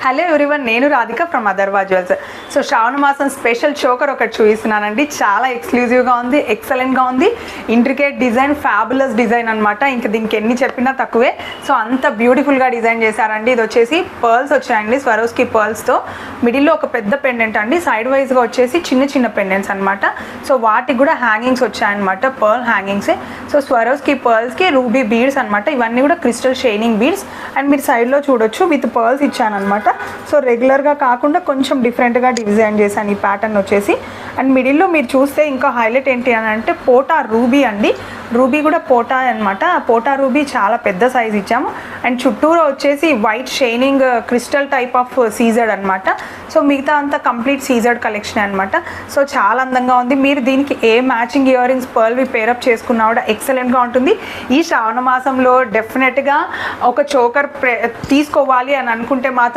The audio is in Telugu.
హలో ఎవ్రీవన్, నేను రాధిక ఫ్రమ్ అదర్వా జ్యువెల్స్. సో శ్రావణ మాసం స్పెషల్ చోకర్ ఒకటి చూపిస్తున్నానండి. చాలా ఎక్స్క్లూజివ్గా ఉంది, ఎక్సలెంట్గా ఉంది, ఇంట్రికేట్ డిజైన్, ఫ్యాబులస్ డిజైన్ అనమాట. ఇంకా దీనికి ఎన్ని చెప్పినా తక్కువే. సో అంత బ్యూటిఫుల్గా డిజైన్ చేశారండి. ఇది వచ్చేసి పర్ల్స్ వచ్చాయండి, స్వరోస్కి పర్ల్స్తో. మిడిల్లో ఒక పెద్ద పెండెంట్ అండి, సైడ్ వైజ్గా వచ్చేసి చిన్న చిన్న పెండెంట్స్ అనమాట. సో వాటికి కూడా హ్యాంగింగ్స్ వచ్చాయన్నమాట, పర్ల్ హ్యాంగింగ్సే. సో స్వరోస్కి పర్ల్స్కి రూబీ బీడ్స్ అనమాట. ఇవన్నీ కూడా క్రిస్టల్ షైనింగ్ బీడ్స్. అండ్ మీరు సైడ్లో చూడొచ్చు విత్ పర్ల్స్ ఇచ్చానమాట. సో రెగ్యులర్గా కాకుండా కొంచెం డిఫరెంట్గా డిజైన్ చేశాను ఈ ప్యాటర్న్ వచ్చేసి. అండ్ మిడిల్లో మీరు చూస్తే ఇంకా హైలైట్ ఏంటి అని అంటే పోటా రూబీ అండి. రూబీ కూడా పోటా అనమాట. పోటా రూబీ చాలా పెద్ద సైజ్ ఇచ్చాము. అండ్ చుట్టూరా వచ్చేసి white shining crystal type of సీజర్డ్ అనమాట. సో మిగతా అంతా కంప్లీట్ సీజర్డ్ కలెక్షన్ అనమాట. సో చాలా అందంగా ఉంది. మీరు దీనికి ఏ మ్యాచింగ్ ఇయర్ రింగ్స్ పర్ల్వి పేరప్ చేసుకున్నా కూడా ఎక్సలెంట్గా ఉంటుంది. ఈ శ్రావణ మాసంలో డెఫినెట్గా ఒక చోకర్ తీసుకోవాలి అని అనుకుంటే మాత్రం